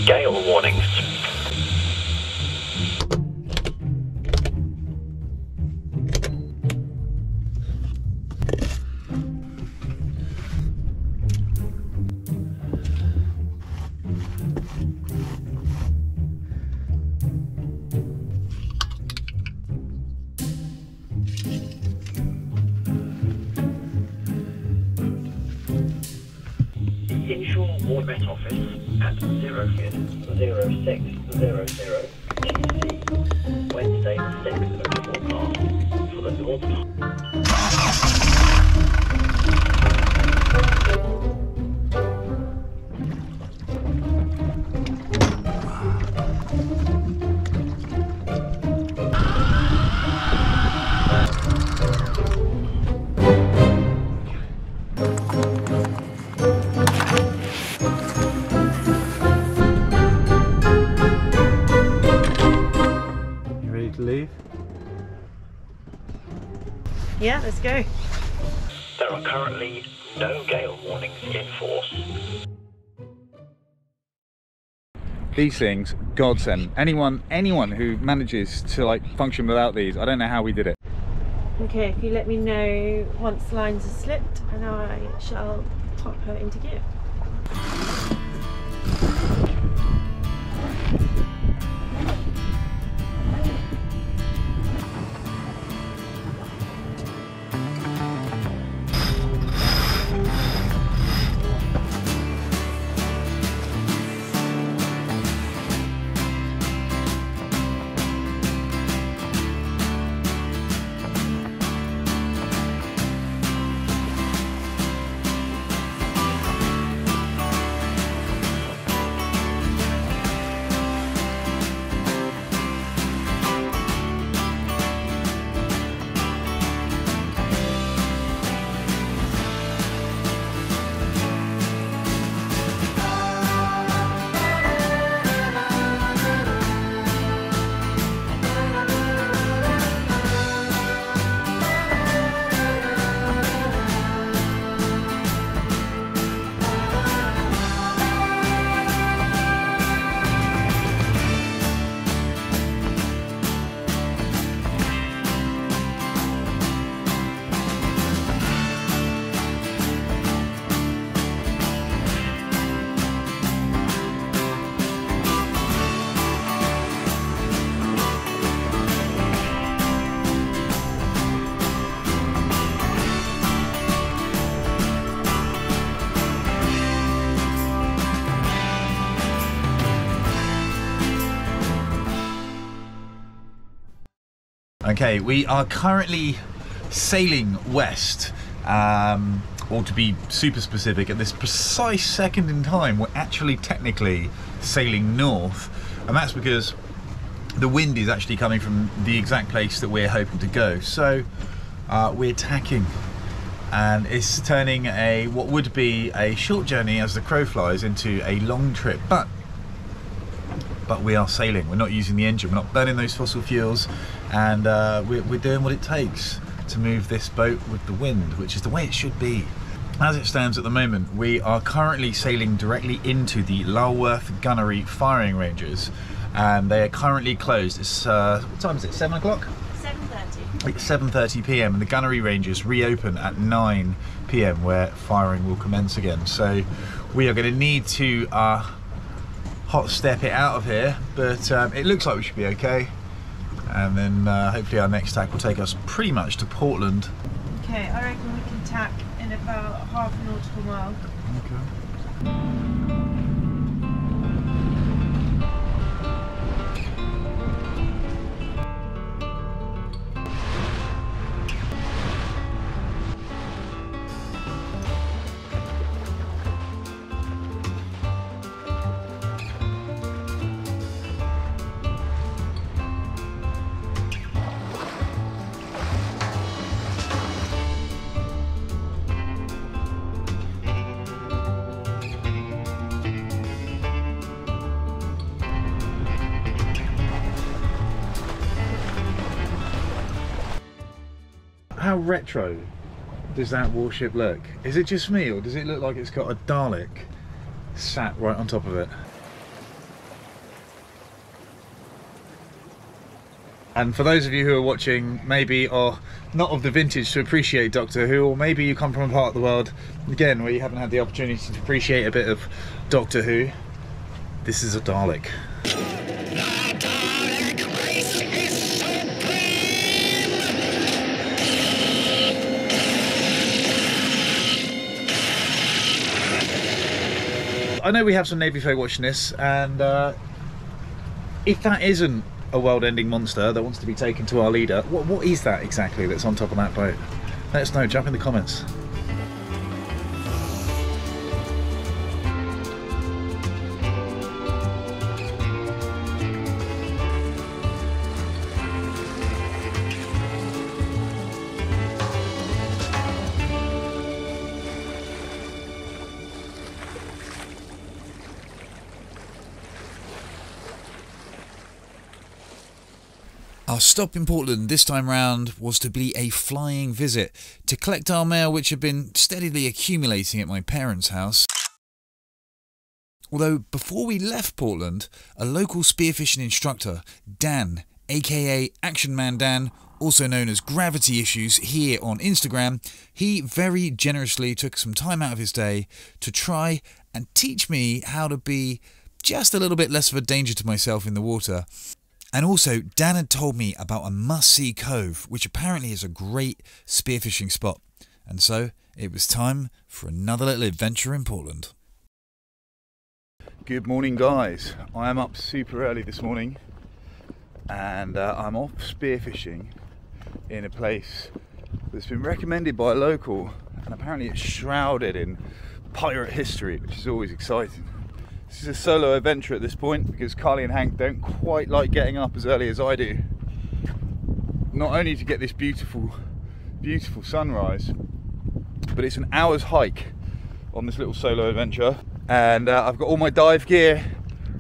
Gale warnings. Inshore Water Met Office at 0600 Wednesday the 6th of the forecast for the North. Leave? Yeah, let's go. There are currently no gale warnings in force. These things, godsend. Anyone who manages to like function without these, I don't know how we did it. Okay, if you let me know once lines are slipped, and I shall pop her into gear. Okay, we are currently sailing west, or to be super specific, at this precise second in time, we're actually technically sailing north, and that's because the wind is actually coming from the exact place that we're hoping to go. So we're tacking, and it's turning what would be a short journey as the crow flies into a long trip, but we are sailing. We're not using the engine, we're not burning those fossil fuels, and we're doing what it takes to move this boat with the wind, which is the way it should be. As it stands at the moment, we are currently sailing directly into the Lulworth Gunnery firing ranges, and they are currently closed. It's what time is it? 7 o'clock? 7:30. It's 7:30 p.m. and the gunnery ranges reopen at 9 p.m. where firing will commence again. So we are going to need to hot step it out of here, but it looks like we should be okay. And then hopefully our next tack will take us pretty much to Portland. Okay, I reckon we can tack in about half a nautical mile. Okay. How retro does that warship look? Is it just me, or does it look like it's got a Dalek sat right on top of it? And for those of you who are watching, maybe are not of the vintage to appreciate Doctor Who, or maybe you come from a part of the world, again, where you haven't had the opportunity to appreciate a bit of Doctor Who, this is a Dalek. I know we have some Navy folk watching this, and if that isn't a world-ending monster that wants to be taken to our leader, what is that exactly that's on top of that boat? Let us know, jump in the comments. Our stop in Portland this time round was to be a flying visit to collect our mail, which had been steadily accumulating at my parents' house. Although before we left Portland, a local spearfishing instructor, Dan, aka Action Man Dan, also known as Gravity Issues here on Instagram, he very generously took some time out of his day to try and teach me how to be just a little bit less of a danger to myself in the water. And also, Dan had told me about a must-see cove, which apparently is a great spearfishing spot. And so, it was time for another little adventure in Portland. Good morning, guys. I am up super early this morning, and I'm off spearfishing in a place that's been recommended by a local, and apparently it's shrouded in pirate history, which is always exciting. This is a solo adventure at this point because Carly and Hank don't quite like getting up as early as I do. Not only to get this beautiful, beautiful sunrise, but it's an hour's hike on this little solo adventure. And I've got all my dive gear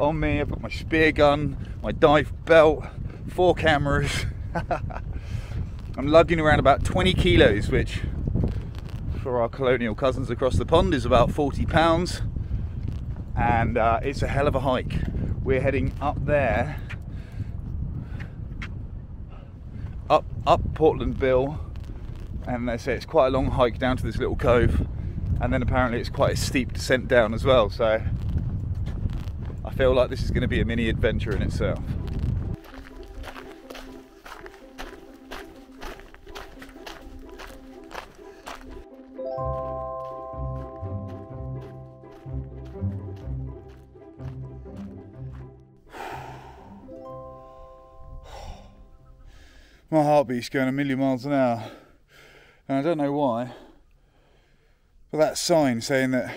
on me. I've got my spear gun, my dive belt, 4 cameras. I'm lugging around about 20 kilos, which for our colonial cousins across the pond is about 40 pounds. And it's a hell of a hike. We're heading up there, up Portland Bill, and they say it's quite a long hike down to this little cove, and then apparently it's quite a steep descent down as well, so I feel like this is going to be a mini adventure in itself. My heartbeat's going a million miles an hour, and I don't know why, but that sign saying that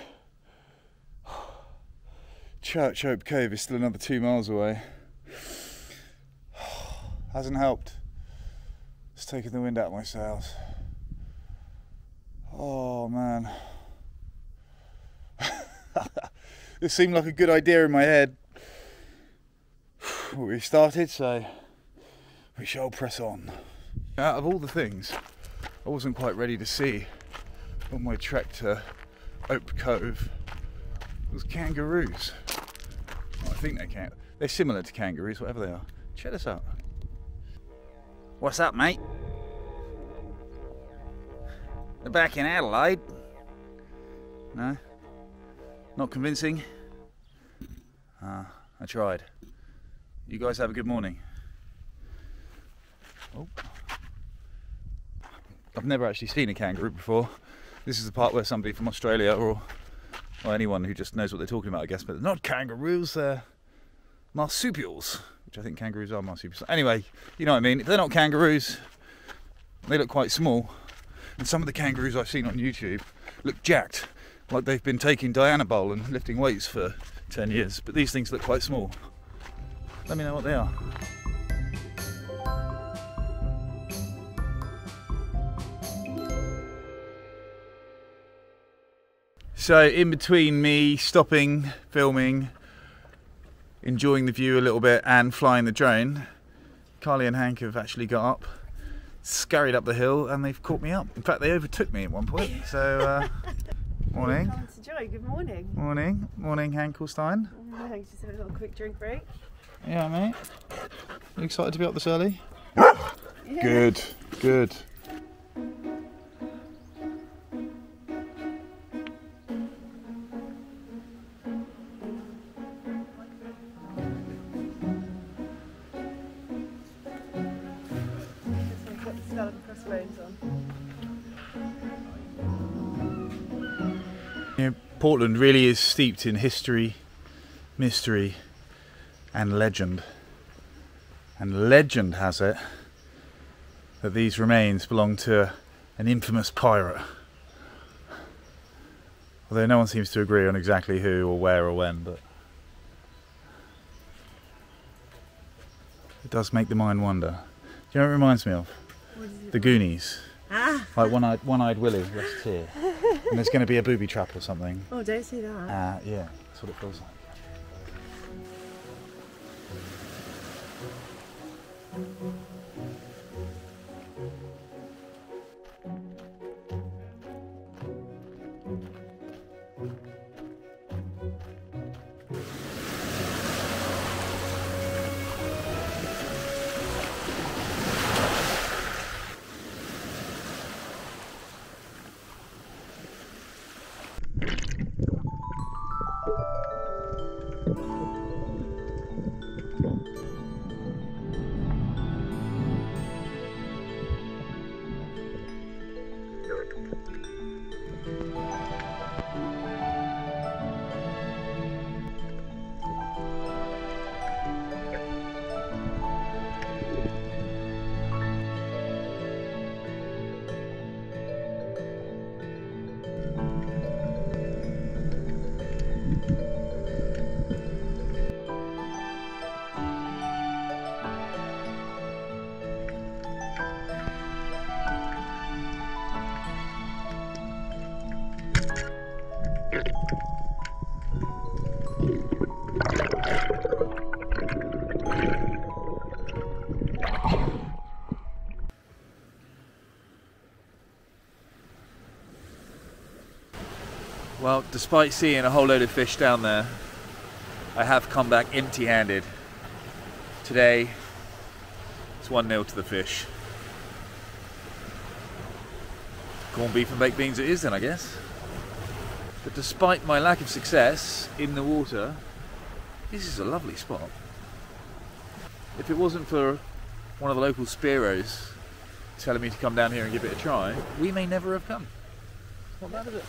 Church Hope Cove is still another 2 miles away hasn't helped. It's taken the wind out of my sails. Oh man. This seemed like a good idea in my head. We started, so we shall press on. Out of all the things I wasn't quite ready to see on my trek to Hope Cove was kangaroos. Well, I think they're similar to kangaroos, whatever they are. Check this out. What's up, mate? They're back in Adelaide. No? Not convincing? I tried. You guys have a good morning. Oh. I've never actually seen a kangaroo before. This is the part where somebody from Australia or anyone who just knows what they're talking about, I guess, but they're not kangaroos, they're marsupials, which I think kangaroos are marsupials. Anyway, you know what I mean. If they're not kangaroos, they look quite small. And some of the kangaroos I've seen on YouTube look jacked, like they've been taking Dianabol and lifting weights for 10 years. But these things look quite small. Let me know what they are. So in between me stopping, filming, enjoying the view a little bit and flying the drone, Carly and Hank have actually got up, scurried up the hill, and they've caught me up. In fact, they overtook me at one point. So, morning. Joy, good morning. Morning. Morning, Just have a little quick drink break. Yeah, mate. You excited to be up this early? Yeah. Good, good. Put the skull and crossbones on. You know, Portland really is steeped in history, mystery, and legend. And legend has it that these remains belong to an infamous pirate. Although no one seems to agree on exactly who or where or when, but it does make the mind wonder. Do you know what it reminds me of? The Goonies. Ah! Like one-eyed Willie, lost here. And there's going to be a booby trap or something. Oh, don't say that. Yeah, that's what it feels like. Well, despite seeing a whole load of fish down there, I have come back empty-handed. Today, it's 1-0 to the fish. Corned beef and baked beans it is then, I guess. But despite my lack of success in the water, this is a lovely spot. If it wasn't for one of the local spearos telling me to come down here and give it a try, we may never have come. Not bad, is it?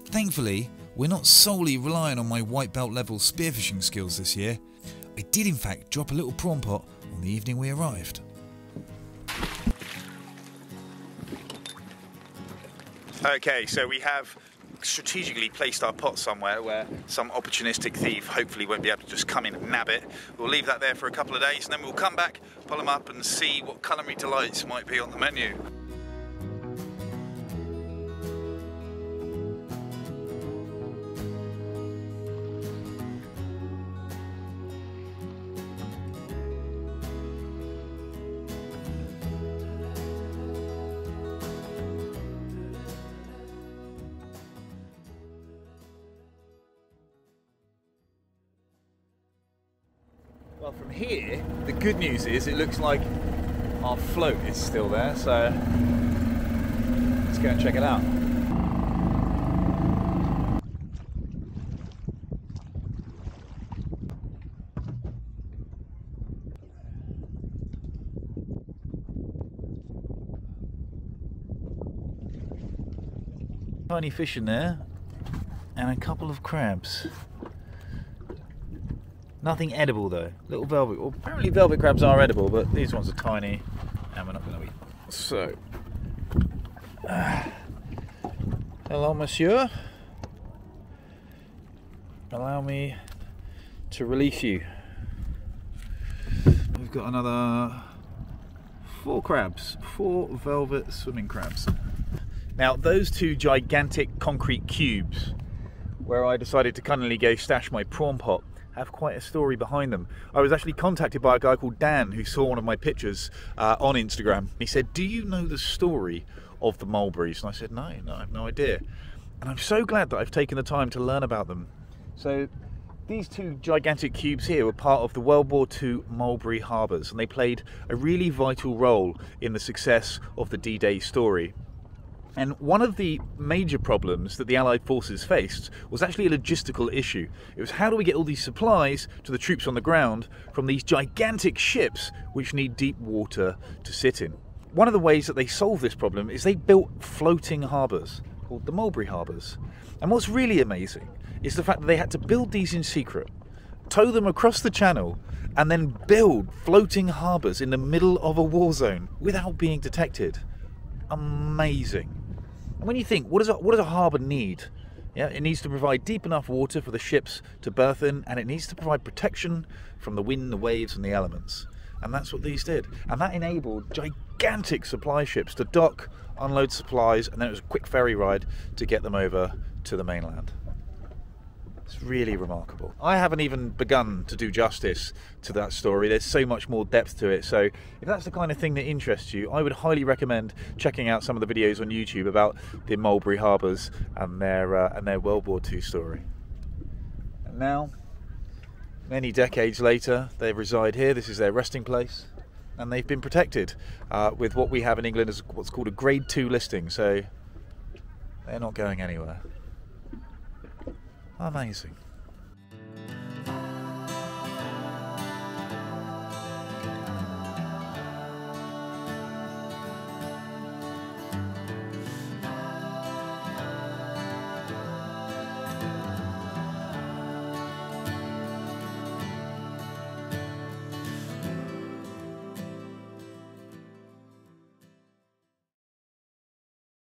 Thankfully, we're not solely relying on my white belt level spearfishing skills this year. I did in fact drop a little prawn pot on the evening we arrived. Okay, so we have strategically placed our pot somewhere where some opportunistic thief hopefully won't be able to just come in and nab it. We'll leave that there for a couple of days and then we'll come back, pull them up and see what culinary delights might be on the menu. Well, from here, the good news is it looks like our float is still there, so let's go and check it out. Tiny fish in there and a couple of crabs. Nothing edible though. Little velvet. Well, apparently velvet crabs are edible, but these ones are tiny and we're not going to eat. So, hello, monsieur. Allow me to release you. We've got another 4 crabs, 4 velvet swimming crabs. Now, those 2 gigantic concrete cubes, where I decided to cunningly go stash my prawn pot, have quite a story behind them. I was actually contacted by a guy called Dan who saw one of my pictures on Instagram. He said, "Do you know the story of the Mulberries?" And I said, no, I have no idea. And I'm so glad that I've taken the time to learn about them. So these two gigantic cubes here were part of the World War II Mulberry harbours, and they played a really vital role in the success of the D-Day story. And one of the major problems that the Allied forces faced was actually a logistical issue. It was, how do we get all these supplies to the troops on the ground from these gigantic ships which need deep water to sit in? One of the ways that they solved this problem is they built floating harbours called the Mulberry harbours. And what's really amazing is the fact that they had to build these in secret, tow them across the channel, and then build floating harbours in the middle of a war zone without being detected. Amazing. And when you think, what does a harbour need? Yeah, it needs to provide deep enough water for the ships to berth in, and it needs to provide protection from the wind, the waves, and the elements. And that's what these did. And that enabled gigantic supply ships to dock, unload supplies, and then it was a quick ferry ride to get them over to the mainland. It's really remarkable. I haven't even begun to do justice to that story. There's so much more depth to it. So if that's the kind of thing that interests you, I would highly recommend checking out some of the videos on YouTube about the Mulberry harbours and their World War II story. And now, many decades later, they reside here. This is their resting place, and they've been protected with what we have in England as what's called a Grade 2 listing. So they're not going anywhere. Amazing.